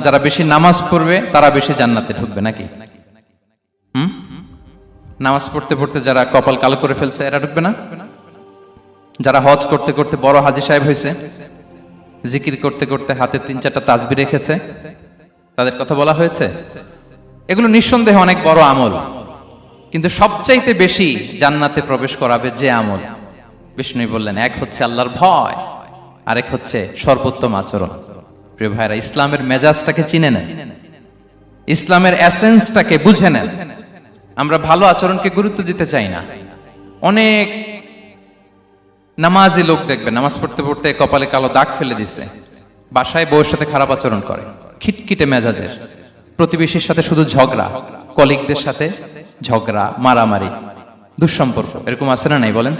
যারা বেশি নামাজ পড়বে তারা বেশি জান্নাতে ঢুকবে নাকি? নামাজ পড়তে পড়তে যারা কপাল কালো করে ফেলছে এরা ঢুকবে না? যারা হজ করতে করতে বড় হাজী সাহেব হয়েছে, জিকির করতে করতে হাতে 3-4টা তাসবিহ রেখেছে, তাদের কথা বলা হয়েছে। এগুলো নিঃসন্দেহে অনেক বড় আমল, কিন্তু সবচাইতে বেশি জান্নাতে প্রবেশ করাবে যে আমল, বিষ্ণু বললেন, এক হচ্ছে আল্লাহর ভয়, আরেক হচ্ছে সর্বোত্তম আচরণ। প্রিয় ভাইরা, ইসলামের মেজাজটাকে চিনে নেন, ইসলামের এসেন্সটাকে বুঝে নেন। আমরা ভালো আচরণকে গুরুত্ব দিতে চাই না। অনেক নামাজি লোক দেখবেন নামাজ পড়তে পড়তে কপালে কালো দাগ ফেলে দিছে, বাসায় বউয়ের সাথে খারাপ আচরণ করে, খিটখিটে মেজাজের, প্রতিবেশীর সাথে শুধু ঝগড়া, কলিগদের সাথে ঝগড়া, মারামারি, দুঃসম্পর্ক, এরকম আছে না নাই বলেন?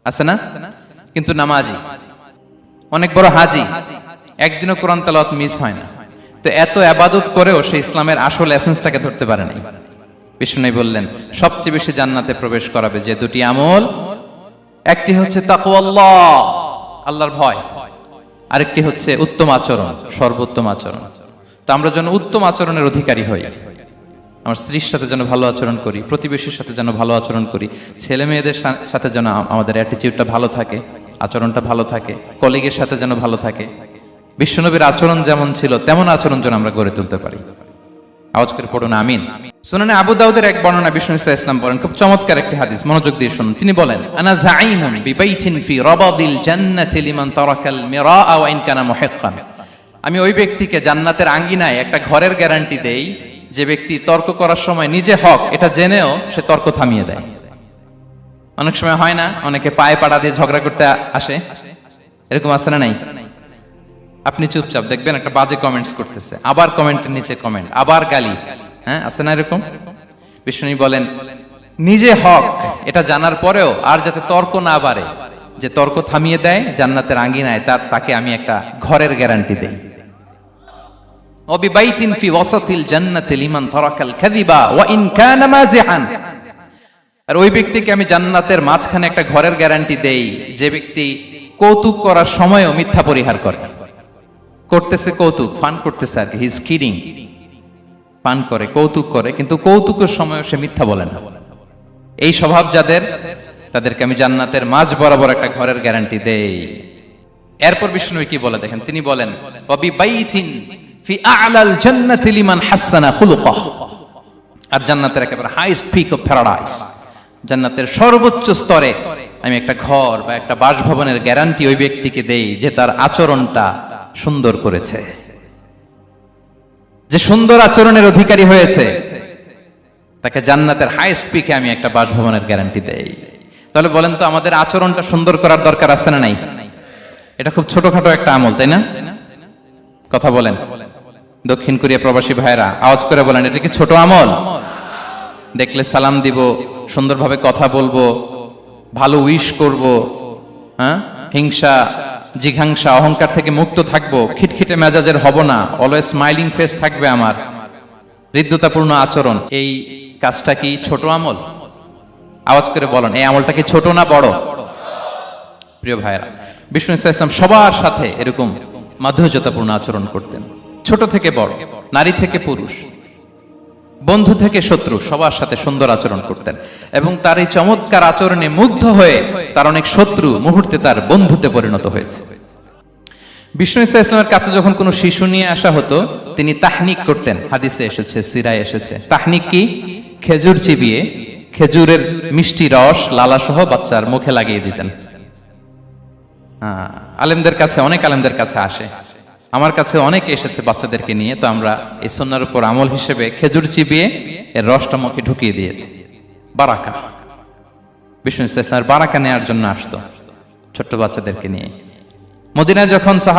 আছে না? কিন্তু নামাজি, অনেক বড় হাজি, একদিনও কোরআন তেলাওয়াত মিস হয় না, তো এত ইবাদত করেও সে ইসলামের আসল এসেন্সটাকে ধরতে পারে নাই। বিষ্ণু বললেন সবচেয়ে বেশি জান্নাতে প্রবেশ করাবে যে দুটি আমল, একটি হচ্ছে তাকওয়াল্লাহ, আল্লাহর ভয়, আরেকটি হচ্ছে উত্তম আচরণ, সর্বোত্তম আচরণ। তো আমরা যেন উত্তম আচরণের অধিকারী হই, আমার স্ত্রীর সাথে যেন ভালো আচরণ করি, প্রতিবেশীর সাথে যেন ভালো আচরণ করি, ছেলে মেয়েদের সাথে যেন আমাদের অ্যাটিটিউডটা ভালো থাকে, আচরণটা ভালো থাকে, কলিগের সাথে যেন ভালো থাকে। বিশ্বনবীর আচরণ যেমন ছিল তেমন আচরণ যেন আমরা গড়ে তুলতে পারি। আওয়াজ করে পড়ুন আমিন। সুনানে আবু দাউদের এক বর্ণনা, বিষ্ণু ইসলাম বলেন, খুব চমৎকার একটি হাদিস, মনোযোগ দিয়ে শুনুন। তিনি বলেন, আনা যাঈনুন বিবাইতিন ফি রাবাদিল জান্নাতি লিমান তারাকাল মিরাআ ওয়া ইন কানা মুহিক্কান। আমি ওই ব্যক্তিকে জান্নাতের আঙ্গিনায় একটা ঘরের গ্যারান্টি দেই যে ব্যক্তি তর্ক করার সময় নিজে হক এটা জেনেও সে তর্ক থামিয়ে দেয়। অনেক সময় হয় না, অনেকে পায়ে পাড়া দিয়ে ঝগড়া করতে আসে, এরকম আছে না নাই? আপনি চুপচাপ দেখবেন একটা বাজে কমেন্টস করতেছে, আবার কমেন্টের নিচে কমেন্ট, আবার গালি, হ্যাঁ আছে না এরকম? বিষ্ণু বলেন নিজে হক এটা জানার পরেও আর যাতে তর্ক না বাড়ে, যে তর্ক থামিয়ে দেয় জান্নাতের আঙ্গিনায়, তাকে আমি একটা ঘরের গ্যারান্টি দেই। ওয়াবিবাইতিন ফি ওয়াসাতিল জান্নাতি লিমান তারাকাল কাযিবা ওয়া ইন কানা মাযিহান। আর ওই ব্যক্তিকে আমি জান্নাতের মাঝখানে একটা ঘরের গ্যারান্টি দেই যে ব্যক্তি কৌতুক করার সময়ও মিথ্যা পরিহার করে। করতেছে কৌতুক, ফান করতেছে আর কি, হি ইজ কিডিং, ফান করে, কৌতুক করে, কিন্তু কৌতুকের সময়ও সে মিথ্যা বলে না। এই স্বভাব যাদের, তাদেরকে আমি জান্নাতের মাঝ বরাবর একটা ঘরের গ্যারান্টি দেই। এরপর বিষ্ণু কি বলে দেখেন, তিনি বলেন, ওয়াবিবাইতিন ফি আ'লাল জান্নাতি লিমান হাসানা খুলুকাহু। আর জান্নাতের একেবারে হাইস্ট পিক অফ প্যারাডাইস, জান্নাতের সর্বোচ্চ স্তরে আমি একটা ঘর বা একটা বাসভবনের গ্যারান্টি ওই ব্যক্তিকে দেই যে তার আচরণটা সুন্দর করেছে, যে সুন্দর আচরণের অধিকারী হয়েছে, তাকে জান্নাতের হাইস্ট পিকে আমি একটা বাসভবনের গ্যারান্টি দেই। তাহলে বলেন তো আমাদের আচরণটা সুন্দর করার দরকার আছে না নাই? এটা খুব ছোটখাটো একটা আমল, তাই না? কথা বলেন, দক্ষিণ কোরিয়া প্রবাসী ভাইরা আওয়াজ করে বলেন, এটা কি ছোট আমল? দেখলে সালাম দিব, সুন্দরভাবে কথা বলবো, ভালো উইশ করব, হ্যাঁ, হিংসা জিঘাংসা অহংকার থেকে মুক্ত থাকবো, খিটখিটে মেজাজের হব না, অলওয়েজ স্মাইলিং ফেস থাকবে আমার, হৃদ্যতাপূর্ণ আচরণ। এই কাজটা কি ছোট আমল? আওয়াজ করে বলেন, এই আমলটা কি ছোট না বড়? প্রিয় ভাইরা, বিষ্ণু ইসলাম সবার সাথে এরকম মাধুর্যতাপূর্ণ আচরণ করতেন, ছোট থেকে বড়, নারী থেকে পুরুষ, বন্ধু থেকে শত্রু, সবার সাথে সুন্দর আচরণ করতেন। এবং তার এই চমৎকার আচরণে মুগ্ধ হয়ে তার অনেক শত্রু মুহূর্তে তার বন্ধুতে পরিণত হয়েছে। বিষ্ণু ইসলামের কাছে যখন কোনো শিশু নিয়ে আসা হতো, তিনি তাহনিক করতেন, হাদিসে এসেছে, সিরায় এসেছে। তাহনিক কি? খেজুর চিবিয়ে খেজুরের মিষ্টি রস লালা সহ বাচ্চার মুখে লাগিয়ে দিতেন। আলেমদের কাছে, অনেক আলেমদের কাছে আসে, আমার কাছে অনেকে এসেছে বাচ্চাদেরকে নিয়ে, তো আমরা এই সুন্নাহর উপর আমল হিসেবে খেজুর চিবিয়ে এর রসটা মুখে ঢুকিয়ে দিয়েছি। বারাকা, বিষ্ণু ইসলামের বারাকা নেওয়ার জন্য আসতো ছোট্ট বাচ্চাদেরকে নিয়ে। মদিনায় যখন